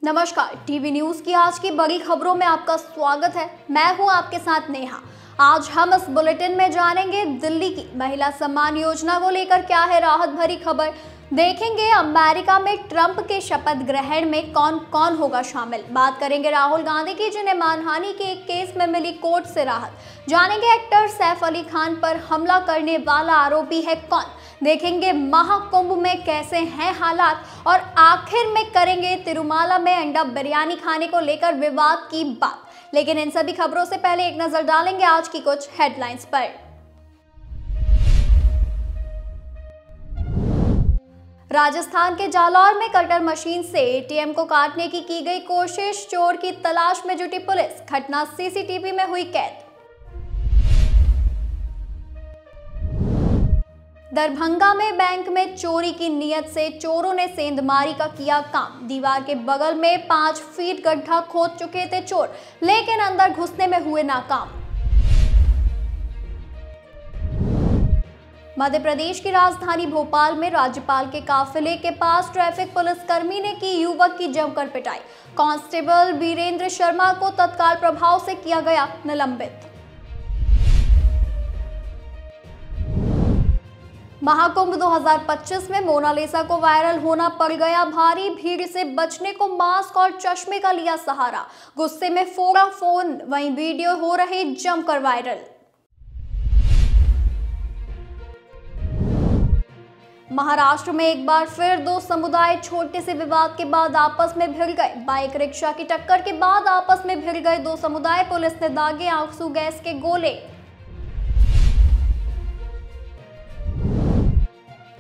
नमस्कार, TV news की आज की बड़ी खबरों में आपका स्वागत है। मैं हूं आपके साथ नेहा। आज हम इस बुलेटिन में जानेंगे दिल्ली की महिला सम्मान योजना को लेकर क्या है राहत भरी खबर। देखेंगे अमेरिका में ट्रंप के शपथ ग्रहण में कौन कौन होगा शामिल। बात करेंगे राहुल गांधी की, जिन्हें मानहानि के एक केस में मिली कोर्ट से राहत। जानेंगे एक्टर सैफ अली खान पर हमला करने वाला आरोपी है कौन। देखेंगे महाकुंभ में कैसे हैं हालात और आखिर में करेंगे तिरुमाला में अंडा बिरयानी खाने को लेकर विवाद की बात। लेकिन इन सभी खबरों से पहले एक नजर डालेंगे आज की कुछ हेडलाइंस पर। राजस्थान के जालौर में कटर मशीन से एटीएम को काटने की गई कोशिश, चोर की तलाश में जुटी पुलिस। घटना सीसीटीवी में हुई कैद। दरभंगा में बैंक में चोरी की नीयत से चोरों ने सेंधमारी का किया काम। दीवार के बगल में 5 फीट गड्ढा खोद चुके थे चोर, लेकिन अंदर घुसने में हुए नाकाम। मध्य प्रदेश की राजधानी भोपाल में राज्यपाल के काफिले के पास ट्रैफिक पुलिसकर्मी ने की युवक की जमकर पिटाई। कांस्टेबल वीरेंद्र शर्मा को तत्काल प्रभाव से किया गया निलंबित। महाकुंभ 2025 में मोनालिसा को वायरल होना पड़ गया भारी। भीड़ से बचने को मास्क और चश्मे का लिया सहारा। गुस्से में फोड़ा फोन, वहीं वीडियो हो रहे जमकर वायरल। महाराष्ट्र में एक बार फिर दो समुदाय छोटे से विवाद के बाद आपस में भिड़ गए। बाइक रिक्शा की टक्कर के बाद आपस में भिड़ गए दो समुदाय। पुलिस ने दागे आंसू गैस के गोले।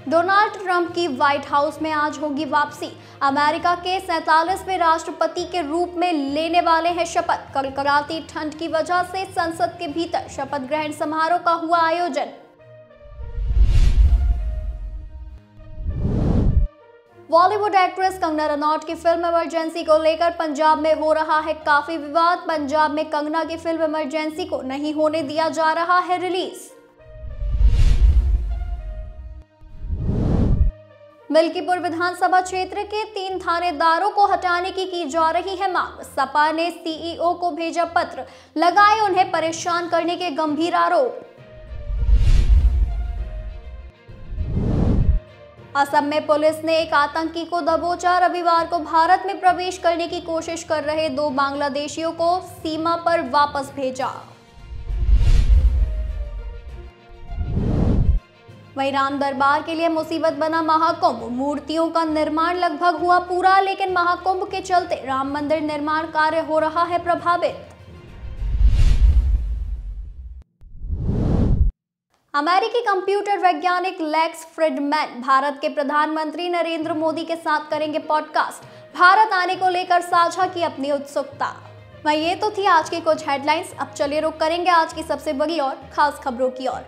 डोनाल्ड ट्रंप की व्हाइट हाउस में आज होगी वापसी। अमेरिका के 47वें राष्ट्रपति के रूप में लेने वाले हैं शपथ। कड़कड़ाती ठंड की वजह से संसद के भीतर शपथ ग्रहण समारोह का हुआ आयोजन। बॉलीवुड एक्ट्रेस कंगना रनौत की फिल्म इमरजेंसी को लेकर पंजाब में हो रहा है काफी विवाद। पंजाब में कंगना की फिल्म इमरजेंसी को नहीं होने दिया जा रहा है रिलीज। मिल्कीपुर विधानसभा क्षेत्र के 3 थानेदारों को हटाने की जा रही है मांग। सपा ने सीईओ को भेजा पत्र, लगाए उन्हें परेशान करने के गंभीर आरोप। असम में पुलिस ने एक आतंकी को दबोचा। रविवार को भारत में प्रवेश करने की कोशिश कर रहे 2 बांग्लादेशियों को सीमा पर वापस भेजा। वहीं राम दरबार के लिए मुसीबत बना महाकुंभ। मूर्तियों का निर्माण लगभग हुआ पूरा, लेकिन महाकुंभ के चलते राम मंदिर निर्माण कार्य हो रहा है प्रभावित। अमेरिकी कंप्यूटर वैज्ञानिक लेक्स फ्रिडमैन भारत के प्रधानमंत्री नरेंद्र मोदी के साथ करेंगे पॉडकास्ट। भारत आने को लेकर साझा की अपनी उत्सुकता। वहीं ये तो थी आज की कुछ हेडलाइंस। अब चलिए रुक करेंगे आज की सबसे बड़ी और खास खबरों की ओर।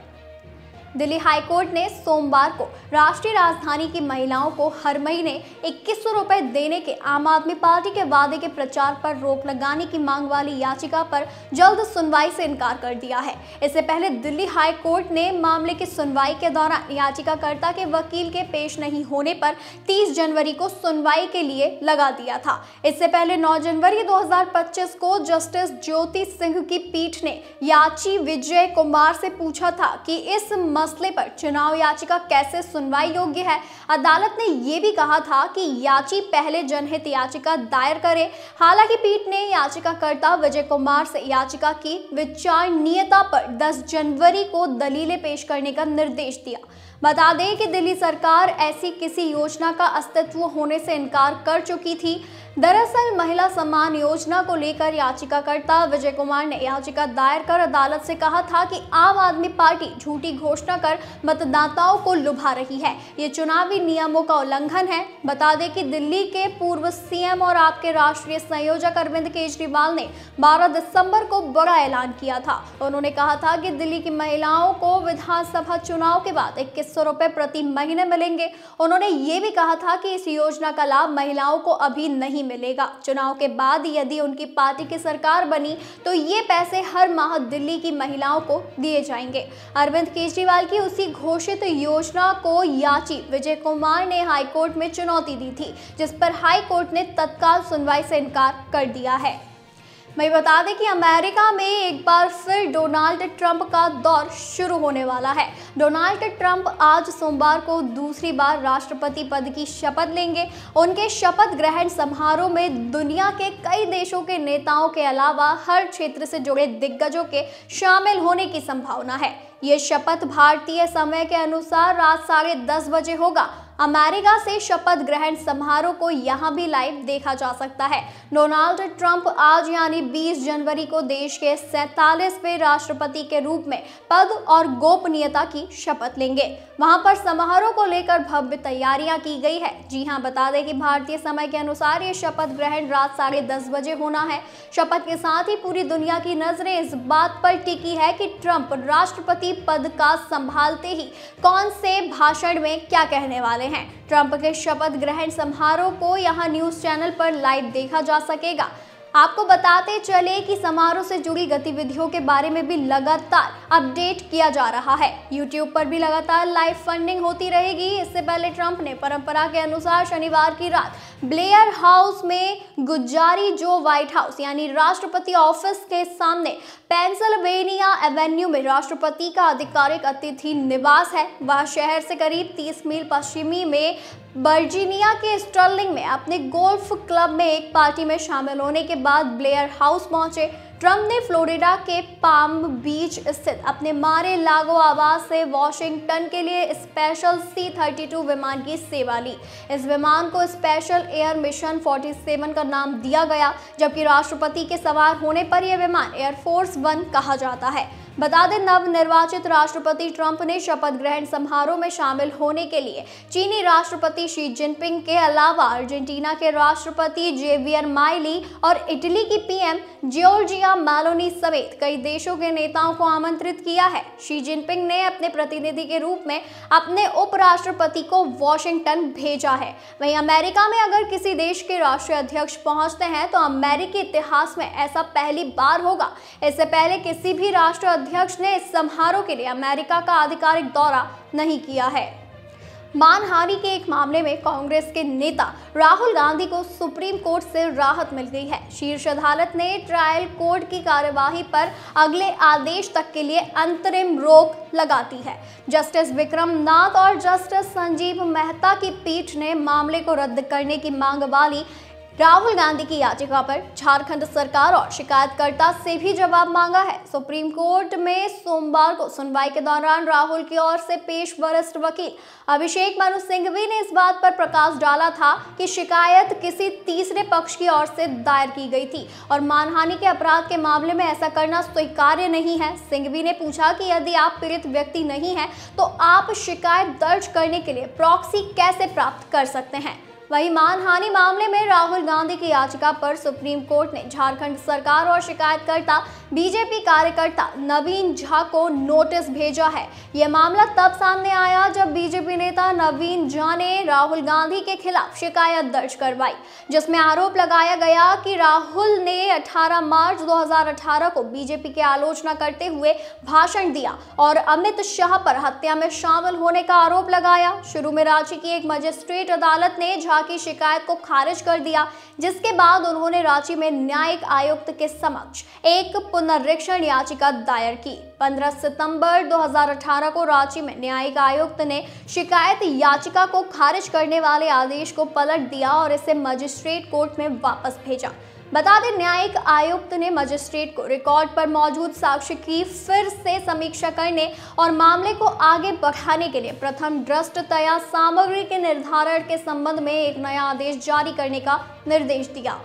दिल्ली हाईकोर्ट ने सोमवार को राष्ट्रीय राजधानी की महिलाओं को हर महीने 2100 रुपए देने के आम आदमी पार्टी के वादे के प्रचार पर रोक लगाने की मांग वाली याचिका पर जल्द सुनवाई से इनकार कर दिया है। इससे पहले दिल्ली हाई कोर्ट ने मामले की सुनवाई के दौरान याचिकाकर्ता के वकील के पेश नहीं होने पर 30 जनवरी को सुनवाई के लिए लगा दिया था। इससे पहले 9 जनवरी 2025 को जस्टिस ज्योति सिंह की पीठ ने याची विजय कुमार से पूछा था कि इस मसले पर चुनाव याचिका कैसे सुनवाई योग्य है। अदालत ने यह भी कहा था कि याची पहले जनहित याचिका दायर करे। हालांकि पीठ ने याचिकाकर्ता विजय कुमार से याचिका की विचारणीयता पर 10 जनवरी को दलीलें पेश करने का निर्देश दिया। बता दें कि दिल्ली सरकार ऐसी किसी योजना का अस्तित्व होने से इनकार कर चुकी थी। दरअसल महिला सम्मान योजना को लेकर याचिकाकर्ता विजय कुमार ने याचिका दायर कर अदालत से कहा था कि आम आदमी पार्टी झूठी घोषणा कर मतदाताओं को लुभा रही है। ये चुनावी नियमों का उल्लंघन है। बता दें कि दिल्ली के पूर्व सीएम और आपके राष्ट्रीय संयोजक अरविंद केजरीवाल ने 12 दिसंबर को बड़ा ऐलान किया था। उन्होंने कहा था कि दिल्ली की महिलाओं को विधानसभा चुनाव के बाद 2100 रुपए प्रति महीने मिलेंगे। उन्होंने ये भी कहा था कि इस योजना का लाभ महिलाओं को अभी नहीं नहीं मिलेगा। चुनाव के बाद यदि उनकी पार्टी की सरकार बनी तो ये पैसे हर माह दिल्ली की महिलाओं को दिए जाएंगे। अरविंद केजरीवाल की उसी घोषित योजना को याची विजय कुमार ने हाईकोर्ट में चुनौती दी थी, जिस पर हाईकोर्ट ने तत्काल सुनवाई से इनकार कर दिया है। मैं बता दें कि अमेरिका में एक बार फिर डोनाल्ड ट्रंप का दौर शुरू होने वाला है। डोनाल्ड ट्रंप आज सोमवार को दूसरी बार राष्ट्रपति पद की शपथ लेंगे। उनके शपथ ग्रहण समारोह में दुनिया के कई देशों के नेताओं के अलावा हर क्षेत्र से जुड़े दिग्गजों के शामिल होने की संभावना है। ये शपथ भारतीय समय के अनुसार रात 10:30 बजे होगा। अमेरिका से शपथ ग्रहण समारोह को यहां भी लाइव देखा जा सकता है। डोनाल्ड ट्रंप आज यानी 20 जनवरी को देश के 47वें राष्ट्रपति के रूप में पद और गोपनीयता की शपथ लेंगे। वहां पर समारोह को लेकर भव्य तैयारियां की गई है। जी हां, बता दें कि भारतीय समय के अनुसार ये शपथ ग्रहण रात 10:30 बजे होना है। शपथ के साथ ही पूरी दुनिया की नजरें इस बात पर टिकी है कि ट्रंप राष्ट्रपति पद का संभालते ही कौन से भाषण में क्या कहने वाले हैं। ट्रंप के शपथ ग्रहण समारोह को यहां न्यूज चैनल पर लाइव देखा जा सकेगा। आपको बताते चले कि समारोह से जुड़ी गतिविधियों के बारे में भी लगातार अपडेट किया जा रहा है। यूट्यूब पर भी लगातार लाइव फंडिंग होती रहेगी। इससे पहले ट्रंप ने परंपरा के अनुसार शनिवार की रात ब्लेयर हाउस में गुजारी, जो व्हाइट हाउस यानी राष्ट्रपति ऑफिस के सामने पेंसिल्वेनिया एवेन्यू में राष्ट्रपति का आधिकारिक अतिथि निवास है। वह शहर से करीब 30 मील पश्चिमी में वर्जीनिया के स्टर्लिंग में अपने गोल्फ क्लब में एक पार्टी में शामिल होने के बाद ब्लेयर हाउस पहुंचे। ट्रंप ने फ्लोरिडा के पाम बीच स्थित अपने मारे लागो आवास से वॉशिंगटन के लिए स्पेशल C-32 विमान की सेवा ली। इस विमान को स्पेशल एयर मिशन 47 का नाम दिया गया, जबकि राष्ट्रपति के सवार होने पर यह विमान एयरफोर्स 1 कहा जाता है। बता दें, नवनिर्वाचित राष्ट्रपति ट्रंप ने शपथ ग्रहण समारोह में शामिल होने के लिए चीनी राष्ट्रपति शी जिनपिंग के अलावा अर्जेंटीना के राष्ट्रपति जेवियर माइली और इटली की पीएम जॉर्जिया मेलोनी समेत कई देशों के नेताओं को आमंत्रित किया है। शी जिनपिंग ने अपने प्रतिनिधि के रूप में अपने उपराष्ट्रपति को वॉशिंगटन भेजा है। वहीं अमेरिका में अगर किसी देश के राष्ट्रीय अध्यक्ष पहुंचते हैं तो अमेरिकी इतिहास में ऐसा पहली बार होगा। इससे पहले किसी भी राष्ट्र अध्यक्ष ने इस समारोह के लिए अमेरिका का आधिकारिक दौरा नहीं किया है। मानहानि के एक मामले में कांग्रेस के नेता राहुल गांधी को सुप्रीम कोर्ट से राहत मिल गई है। शीर्ष अदालत ने ट्रायल कोर्ट की कार्यवाही पर अगले आदेश तक के लिए अंतरिम रोक लगा दी है। जस्टिस विक्रम नाथ और जस्टिस संजीव मेहता की पीठ ने मामले को रद्द करने की मांग वाली राहुल गांधी की याचिका पर झारखंड सरकार और शिकायतकर्ता से भी जवाब मांगा है। सुप्रीम कोर्ट में सोमवार को सुनवाई के दौरान राहुल की ओर से पेश वरिष्ठ वकील अभिषेक मनु सिंघवी ने इस बात पर प्रकाश डाला था कि शिकायत किसी तीसरे पक्ष की ओर से दायर की गई थी और मानहानि के अपराध के मामले में ऐसा करना स्वीकार्य नहीं है। सिंघवी ने पूछा कि यदि आप पीड़ित व्यक्ति नहीं हैं तो आप शिकायत दर्ज करने के लिए प्रॉक्सी कैसे प्राप्त कर सकते हैं। वहीं मानहानि मामले में राहुल गांधी की याचिका पर सुप्रीम कोर्ट ने झारखंड सरकार और शिकायतकर्ता बीजेपी कार्यकर्ता नवीन झा को नोटिस भेजा है। यह मामला तब सामने आया जब बीजेपी नेता नवीन झा ने राहुल गांधी के खिलाफ शिकायत दर्ज करवाई, जिसमें आरोप लगाया गया कि राहुल ने 18 मार्च 2018 को बीजेपी की आलोचना करते हुए भाषण दिया और अमित शाह पर हत्या में शामिल होने का आरोप लगाया। शुरू में रांची की एक मजिस्ट्रेट अदालत ने झा की शिकायत को खारिज कर दिया, जिसके बाद उन्होंने रांची में न्यायिक आयुक्त के समक्ष एक पुनरीक्षण याचिका दायर की। 15 सितंबर 2018 को रांची में न्यायिक आयुक्त ने शिकायत याचिका को खारिज करने वाले आदेश को पलट दिया और इसे मजिस्ट्रेट कोर्ट में वापस भेजा। बता दें, न्यायिक आयुक्त ने मजिस्ट्रेट को रिकॉर्ड पर मौजूद साक्ष्य की फिर से समीक्षा करने और मामले को आगे बढ़ाने के लिए प्रथम दृष्टया सामग्री के निर्धारण के संबंध में एक नया आदेश जारी करने का निर्देश दिया।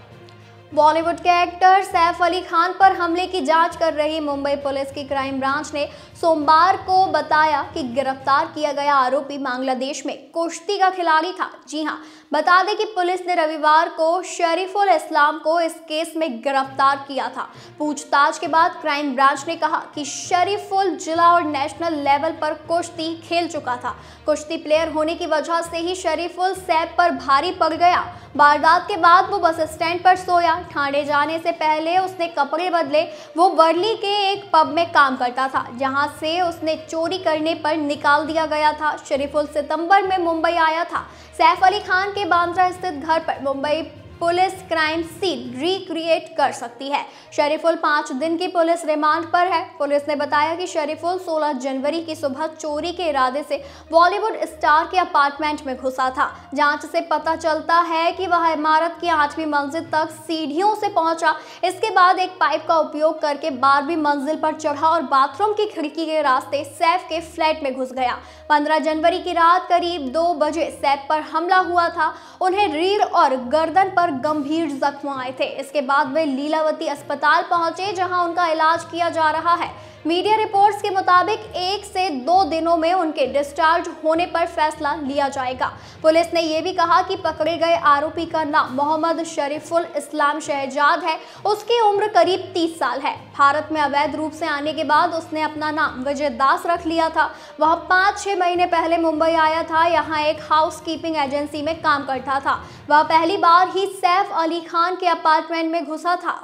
बॉलीवुड के एक्टर सैफ अली खान पर हमले की जांच कर रही मुंबई पुलिस की क्राइम ब्रांच ने सोमवार को बताया कि गिरफ्तार किया गया आरोपी बांग्लादेश में कुश्ती का खिलाड़ी था। जी हां, बता दें कि पुलिस ने रविवार को शरीफुल इस्लाम को इस केस में गिरफ्तार किया था। पूछताछ के बाद क्राइम ब्रांच ने कहा कि शरीफुल जिला और नेशनल लेवल पर कुश्ती खेल चुका था। कुश्ती प्लेयर होने की वजह से ही शरीफुल सैफ पर भारी पड़ गया। वारदात के बाद वो बस स्टैंड पर सोया। ठाणे जाने से पहले उसने कपड़े बदले। वो वर्ली के एक पब में काम करता था, जहां से उसने चोरी करने पर निकाल दिया गया था। शरीफुल सितंबर में मुंबई आया था। सैफ अली खान के बांद्रा स्थित घर पर Mumbai police crime scene recreate कर सकती है। शरीफुल 5 दिन की पुलिस रिमांड पर है। पुलिस ने बताया कि शरीफुल 16 जनवरी की सुबह चोरी के इरादे से बॉलीवुड स्टार के अपार्टमेंट में घुसा था। जांच से पता चलता है कि वह इमारत की 8वीं मंजिल तक सीढ़ियों से पहुंचा। इसके बाद एक पाइप का उपयोग करके 12वीं मंजिल पर चढ़ा और बाथरूम की खिड़की के रास्ते सैफ के फ्लैट में घुस गया। 15 जनवरी की रात करीब 2 बजे सैफ पर हमला हुआ था। उन्हें रीढ़ और गर्दन पर गंभीर जख्म आए थे। इसके बाद वे लीलावती अस्पताल पहुंचे, जहां उनका इलाज किया जा रहा है। मीडिया रिपोर्ट्स के मुताबिक 1 से 2 दिनों में उनके डिस्चार्ज होने पर फैसला लिया जाएगा। पुलिस ने यह भी कहा कि पकड़े गए आरोपी का नाम मोहम्मद शरीफुल इस्लाम शहजाद है। उसकी उम्र करीब 30 साल है। भारत में अवैध रूप से आने के बाद उसने अपना नाम विजय दास रख लिया था। वह 5-6 महीने पहले मुंबई आया था। यहाँ एक हाउस कीपिंग एजेंसी में काम करता था। वह पहली बार ही सैफ अली खान के अपार्टमेंट में घुसा था।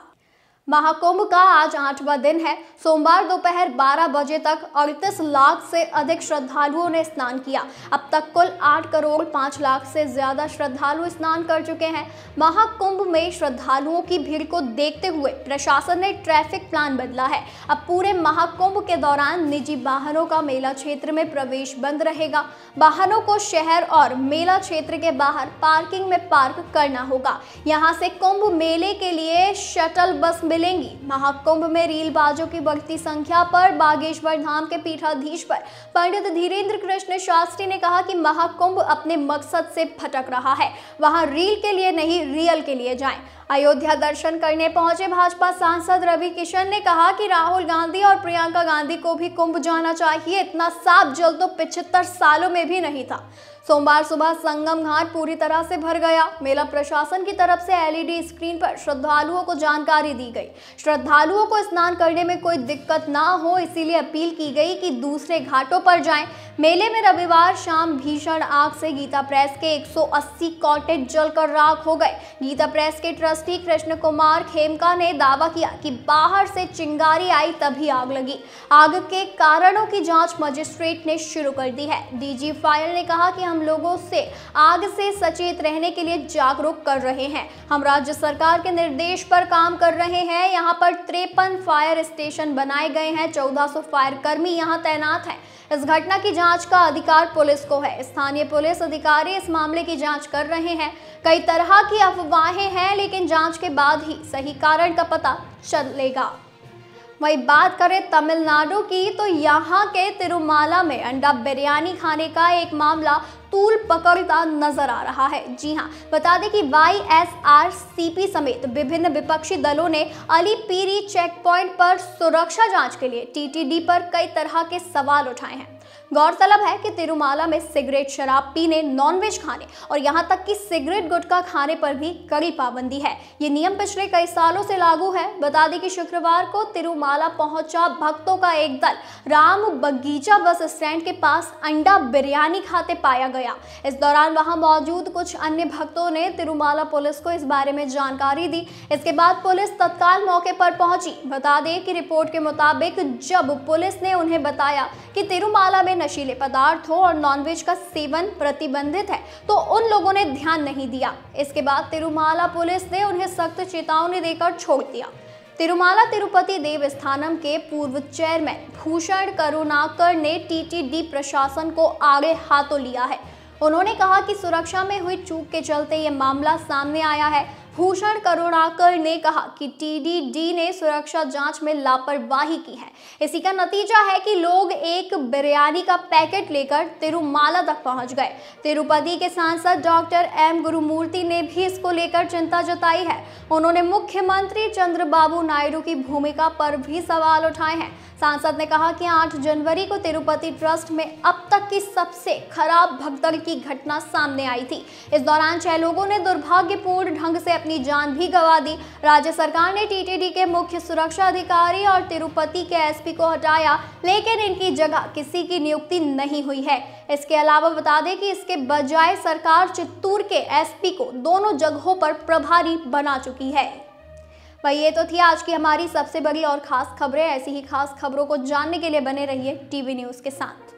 महाकुंभ का आज 8वां दिन है। सोमवार दोपहर 12 बजे तक 38 लाख से अधिक श्रद्धालुओं ने स्नान किया। अब तक कुल 8 करोड़ 5 लाख से ज्यादा श्रद्धालु स्नान कर चुके हैं। महाकुंभ में श्रद्धालुओं की भीड़ को देखते हुए प्रशासन ने ट्रैफिक प्लान बदला है। अब पूरे महाकुंभ के दौरान निजी वाहनों का मेला क्षेत्र में प्रवेश बंद रहेगा। वाहनों को शहर और मेला क्षेत्र के बाहर पार्किंग में पार्क करना होगा। यहाँ से कुंभ मेले के लिए शटल बस मिलेंगी। महाकुंभ में रीलबाजों की बढ़ती संख्या पर बागेश्वर धाम के पीठाधीश्वर पंडित धीरेन्द्र कृष्ण शास्त्री ने कहा कि महाकुंभ अपने मकसद से भटक रहा है। वहां रील के लिए नहीं, रियल के लिए जाएं। अयोध्या दर्शन करने पहुंचे भाजपा सांसद रवि किशन ने कहा कि राहुल गांधी और प्रियंका गांधी को भी कुंभ जाना चाहिए। इतना साफ जल तो 75 सालों में भी नहीं था। सोमवार सुबह संगम घाट पूरी तरह से भर गया। मेला प्रशासन की तरफ से LED स्क्रीन पर श्रद्धालुओं को जानकारी दी गई। श्रद्धालुओं को स्नान करने में कोई दिक्कत ना हो, इसीलिए अपील की गई कि दूसरे घाटों पर जाएं। मेले में रविवार शाम भीषण आग से गीता प्रेस के 180 कॉटेज जलकर राख हो गए। गीता प्रेस के ट्रस्टी कृष्ण कुमार खेमका ने दावा किया कि बाहर से चिंगारी आई तभी आग लगी। आग के कारणों की जांच मजिस्ट्रेट ने शुरू कर दी है। DG फायर ने कहा कि हम लोगों से आग से सचेत रहने के लिए जागरूक कर रहे हैं। हम राज्य सरकार के निर्देश पर काम कर रहे हैं। यहाँ पर 53 फायर स्टेशन बनाए गए हैं। 1400 फायर कर्मी यहाँ तैनात हैं। इस घटना की जांच का अधिकार पुलिस को है। स्थानीय पुलिस अधिकारी इस मामले की जांच कर रहे हैं। कई तरह की अफवाहें हैं, लेकिन जांच के बाद ही सही कारण का पता चलेगा। वही बात करें तमिलनाडु की, तो यहाँ के तिरुमाला में अंडा बिरयानी खाने का एक मामला तूल पकड़ता नजर आ रहा है। जी हां, बता दें कि YSRCP समेत विभिन्न विपक्षी दलों ने अलीपीरी चेक पॉइंट पर सुरक्षा जांच के लिए TTD पर कई तरह के सवाल उठाए हैं। गौरतलब है कि तिरुमाला में सिगरेट, शराब पीने, नॉनवेज खाने और यहाँ तक कि सिगरेट गुटखा खाने पर भी कड़ी पाबंदी है। ये नियम पिछले कई सालों से लागू है। बता दें कि शुक्रवार को तिरुमाला पहुंचा भक्तों का एक दल राम बगीचा बस स्टैंड के पास अंडा बिरयानी खाते पाया गया। इस दौरान वहां मौजूद कुछ अन्य भक्तों ने तिरुमाला पुलिस को इस बारे में जानकारी दी। इसके बाद पुलिस तत्काल मौके पर पहुंची। बता दें कि रिपोर्ट के मुताबिक जब पुलिस ने उन्हें बताया कि तिरुमाला में नशीले पदार्थों और नॉनवेज का सेवन प्रतिबंधित है, तो उन लोगों ने ध्यान नहीं दिया। इसके बाद तिरुमाला पुलिस ने उन्हें सख्त चेतावनी देकर छोड़ दिया। तिरुमाला तिरुपति देवस्थानम के पूर्व चेयरमैन भूषण करुणाकर ने TTD प्रशासन को आड़े हाथों लिया है। उन्होंने कहा कि सुरक्षा में हुई चूक के चलते ये मामला सामने आया है। भूषण करुणाकर ने कहा कि टीटीडी ने सुरक्षा जांच में लापरवाही की है। इसी का नतीजा है कि लोग एक बिरयानी का पैकेट लेकर तिरुमाला तक पहुंच गए। तिरुपति के सांसद डॉक्टर एम गुरुमूर्ति ने भी इसको लेकर चिंता जताई है। उन्होंने मुख्यमंत्री चंद्रबाबू नायडू की भूमिका पर भी सवाल उठाए हैं। सांसद ने कहा कि 8 जनवरी को तिरुपति ट्रस्ट में अब तक की सबसे खराब भगदड़ की घटना सामने आई थी। इस दौरान 6 लोगों ने दुर्भाग्यपूर्ण ढंग से अपनी जान भी गंवा दी। राज्य सरकार ने टीटीडी के मुख्य सुरक्षा अधिकारी और तिरुपति के एसपी को हटाया, लेकिन इनकी जगह किसी की नियुक्ति नहीं हुई है। इसके अलावा बता दें कि इसके बजाय सरकार चित्तूर के एसपी को दोनों जगहों पर प्रभारी बना चुकी है। भाई ये तो थी आज की हमारी सबसे बड़ी और खास खबरें। ऐसी ही खास खबरों को जानने के लिए बने रहिए टीवी न्यूज़ के साथ।